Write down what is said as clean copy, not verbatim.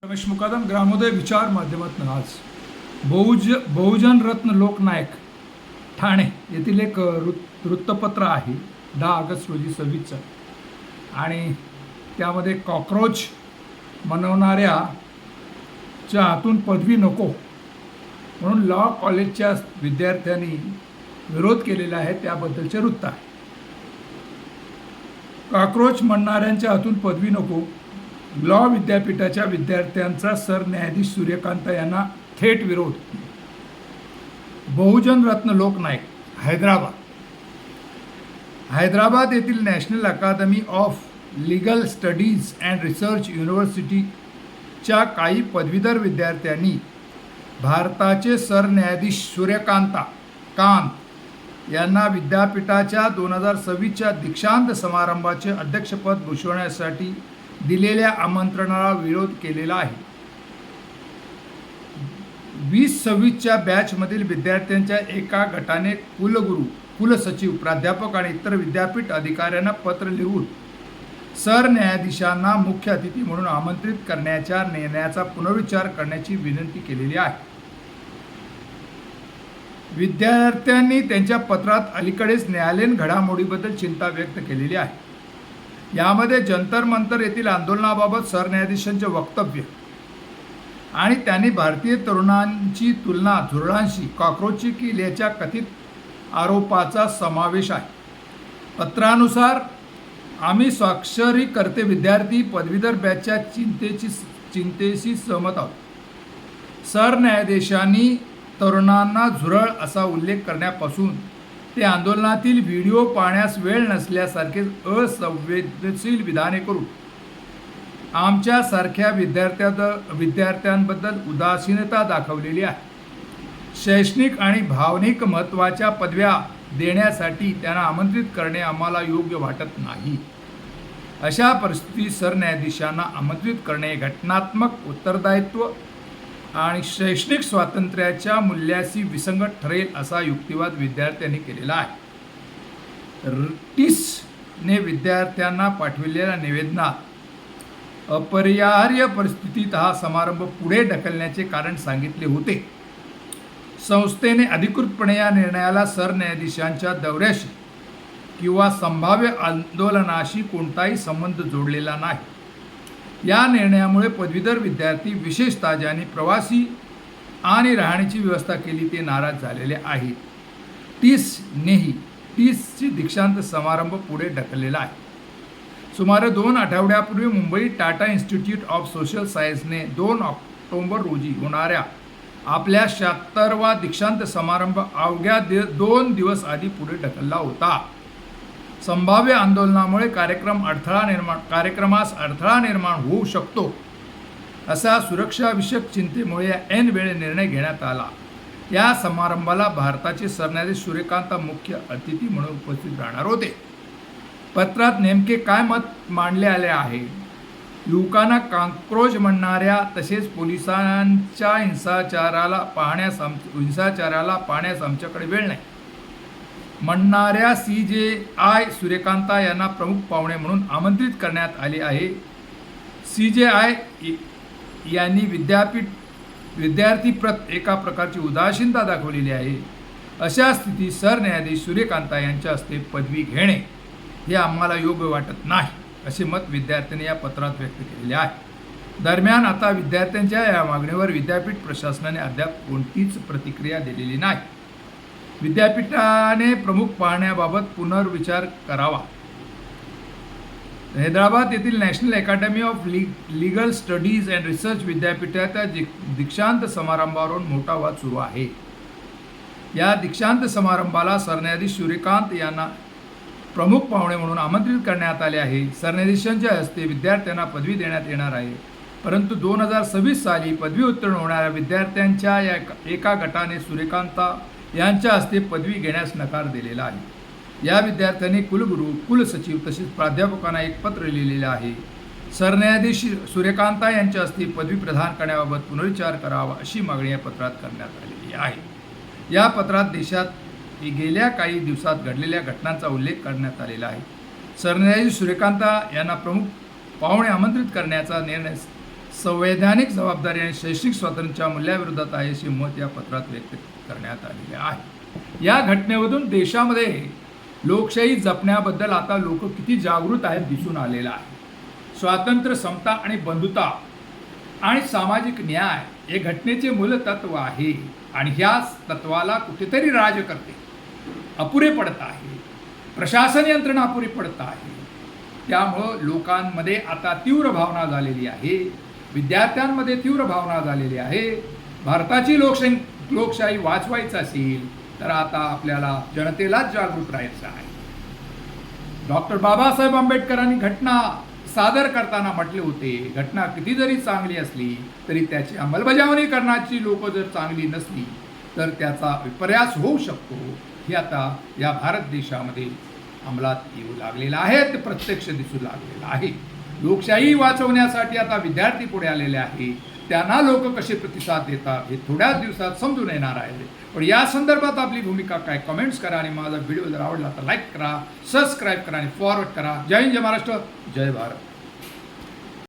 रमेश मुकादम ग्रामोदय विचार माध्यमातून आज बहुजन रत्न लोकनायक ठाणे येथील एक वृत्तपत्र आहे 10 ऑगस्ट रोजी 26चं आणि त्यामध्ये कॉकरोच बनवणाऱ्याच्या हातून पदवी नको म्हणून लॉ कॉलेजच्या विद्यार्थ्यांनी विरोध केलेला आहे त्याबद्दलचे वृत्त आहे. कॉकरोच म्हणणाऱ्यांच्या हातून पदवी नको, लॉ विद्यापीठाच्या विद्यार्थ्यांचा सरन्यायाधीश सूर्यकांत यांना थेट विरोध. बहुजन रत्न लोकनायक हैदराबाद येथील national Akademi of legal studies and research युनिव्हर्सिटीच्या काही पदवीधर विद्यार्थ्यांनी भारताचे सरन्यायाधीश सूर्यकांत यांना विद्यापीठाच्या 2026च्या दीक्षांत समारंभाचे अध्यक्षपद भूषवण्यासाठी दिलेल्या आमंत्रणाला विरोध केलेला आहे. 2026च्या बॅचमधील विद्यार्थ्यांच्या एका गटाने कुलगुरू, कुलसचिव, प्राध्यापक आणि इतर विद्यापीठ अधिकाऱ्यांना पत्र लिहून सरन्यायाधीशांना मुख्य अतिथी म्हणून आमंत्रित करण्याच्या निर्णयाचा पुनर्विचार करण्याची विनंती केलेली आहे. विद्यार्थ्यांनी त्यांच्या पत्रात अलीकडेच न्यायालयीन घडामोडीबद्दल चिंता व्यक्त केलेली आहे. यामध्ये जंतर मंतर येथील आंदोलनाबाबत सरन्यायाधीशांचे वक्तव्य आणि त्यांनी भारतीय तरुणांची तुलना झुरळांशी, कॉकरोचची केल्याच्या कथित आरोपाचा समावेश आहे. पत्रानुसार आम्ही स्वाक्षरीकर्ते विद्यार्थी पदवीधर बॅचच्या चिंतेशी सहमत आहोत. सरन्यायाधीशांनी तरुणांना झुरळ असा उल्लेख करण्यापासून ते आंदोलनातील व्हिडिओ पाहण्यास वेळ नसल्यासारखे असंवेदनशील विधाने करून आमच्यासारख्या विद्यार्थ्यांबद्दल उदासीनता दाखवलेली आहे. शैक्षणिक आणि भावनिक महत्त्वाच्या पदव्या देण्यासाठी त्यांना आमंत्रित करणे आम्हाला योग्य वाटत नाही. अशा परिस्थितीत सरन्यायाधीशांना आमंत्रित करणे घटनात्मक उत्तरदायित्व आणि शैक्षणिक स्वातंत्र्याच्या मूल्याशी विसंगत ठरेल असा युक्तिवाद विद्यार्थ्यांनी केलेला आहे. टीसने विद्यार्थ्यांना पाठविलेल्या निवेदनात अपरिहार्य परिस्थितीत हा समारंभ पुढे ढकलण्याचे कारण सांगितले होते. संस्थेने अधिकृतपणे या निर्णयाला सरन्यायाधीशांच्या दौऱ्याशी किंवा संभाव्य आंदोलनाशी कोणताही संबंध जोडलेला नाही. या निर्णयामुळे पदवीधर विद्यार्थी, विशेषतः ज्यांनी प्रवासी आणि राहण्याची व्यवस्था केली, ते नाराज झालेले आहेत. टीसची दीक्षांत समारंभ पुढे ढकललेला आहे. सुमारे 2 आठवड्यापूर्वी Mumbai Tata institute of social सायन्सने 2 ऑक्टोबर रोजी होणाऱ्या आपल्या 76वा दीक्षांत समारंभ अवघ्या 2 दिवस आधी पुढे ढकलला होता. संभाव्य आंदोलनामुळे कार्यक्रमास अडथळा निर्माण होऊ शकतो असा सुरक्षाविषयक चिंतेमुळे ऐन वेळी निर्णय घेण्यात आला. या समारंभाला भारताचे सरन्यायाधीश सूर्यकांत मुख्य अतिथी म्हणून उपस्थित राहणार होते. पत्रात नेमके काय मत मांडले आले आहे? युवकांना कॉकरोच म्हणणाऱ्या तसेच पोलिसांच्या हिंसाचाराला पाहण्यास आमच्याकडे वेळ नाही म्हणणाऱ्या CJI सूर्यकांत यांना प्रमुख पाहुणे म्हणून आमंत्रित करण्यात आले आहे. CJI यांनी विद्यार्थी एका प्रकारची उदासीनता दाखवलेली आहे. अशा स्थितीत सरन्यायाधीश सूर्यकांत यांच्या हस्ते पदवी घेणे हे आम्हाला योग्य वाटत नाही असे मत विद्यार्थ्यांनी या पत्रात व्यक्त केलेले आहे. दरम्यान आता विद्यार्थ्यांच्या या मागणीवर विद्यापीठ प्रशासनाने अद्याप कोणतीच प्रतिक्रिया दिलेली नाही. विद्यापीठाने प्रमुख पाहण्याबाबत पुनर्विचार करावा. हैदराबाद येथील national Akademi of legal studies and Research विद्यापीठाच्या दीक्षांत समारंभावरून मोठा वाद सुरू आहे. या दीक्षांत समारंभाला सरन्यायाधीश सूर्यकांत यांना प्रमुख पाहुणे म्हणून आमंत्रित करण्यात आले आहे. सरन्यायाधीशांच्या हस्ते विद्यार्थ्यांना पदवी देण्यात येणार आहे. परंतु 2026 साली पदवी उत्तीर्ण होणाऱ्या विद्यार्थ्यांच्या एका गटाने सूर्यकांत यांच्या हस्ते पदवी घेण्यास नकार दिलेला आहे. या विद्यार्थ्यांनी कुलगुरू, कुलसचिव तसेच प्राध्यापकांना एक पत्र लिहिलेले आहे. सरन्यायाधीश सूर्यकांत यांच्या हस्ते पदवी प्रदान करण्याबाबत पुनर्विचार करावा अशी मागणी या पत्रात करण्यात आलेली आहे. या पत्रात देशात गेल्या काही दिवसात घडलेल्या घटनांचा उल्लेख करण्यात आलेला आहे. सरन्यायाधीश सूर्यकांत यांना प्रमुख पाहुणे आमंत्रित करण्याचा निर्णय संवैधानिक जबाबदारी आणि शैक्षणिक स्वातंत्र्याच्या मूल्याविरोधात आहे असे मत या पत्रात व्यक्त करण्यात आलेले आहे. या घटनेमधून देशामध्ये लोकशाही जपण्याबद्दल आता लोक किती जागृत आहेत दिसून आलेलं आहे. स्वातंत्र्य, समता आणि बंधुता आणि सामाजिक न्याय हे घटनेचे मूलतत्व आहे आणि ह्या तत्वाला कुठेतरी राज्यकर्ते अपुरे पडत आहे, प्रशासन यंत्रणा अपुरी पडत आहे. त्यामुळं लोकांमध्ये आता तीव्र भावना झालेली आहे, विद्यार्थ्यांमध्ये तीव्र भावना झालेली आहे. भारताची लोकशाही वाचवायचं असेल तर आता आपल्याला जनतेलाच जागृत राहायचं आहे. डॉक्टर बाबासाहेब आंबेडकरांनी घटना सादर करताना म्हटले होते, घटना किती जरी चांगली असली तरी त्याची अंमलबजावणी करण्याची लोक जर चांगली नसली तर त्याचा विपर्यास होऊ शकतो. हे आता या भारत देशामध्ये अंमलात येऊ लागलेलं आहे, ते प्रत्यक्ष दिसू लागलेलं आहे. लोकशाही वाचवण्यासाठी आता विद्यार्थी पुढे आलेले आहे. त्यांना लोक कसे प्रतिसाद देतात हे थोड्याच दिवसात समजून येणार आहे. पण या संदर्भात आपली भूमिका काय, कमेंट्स करा आणि माझा व्हिडिओ जर आवडला तर लाईक करा, सबस्क्राईब करा आणि फॉरवर्ड करा. जय हिंद, जय महाराष्ट्र, जय भारत.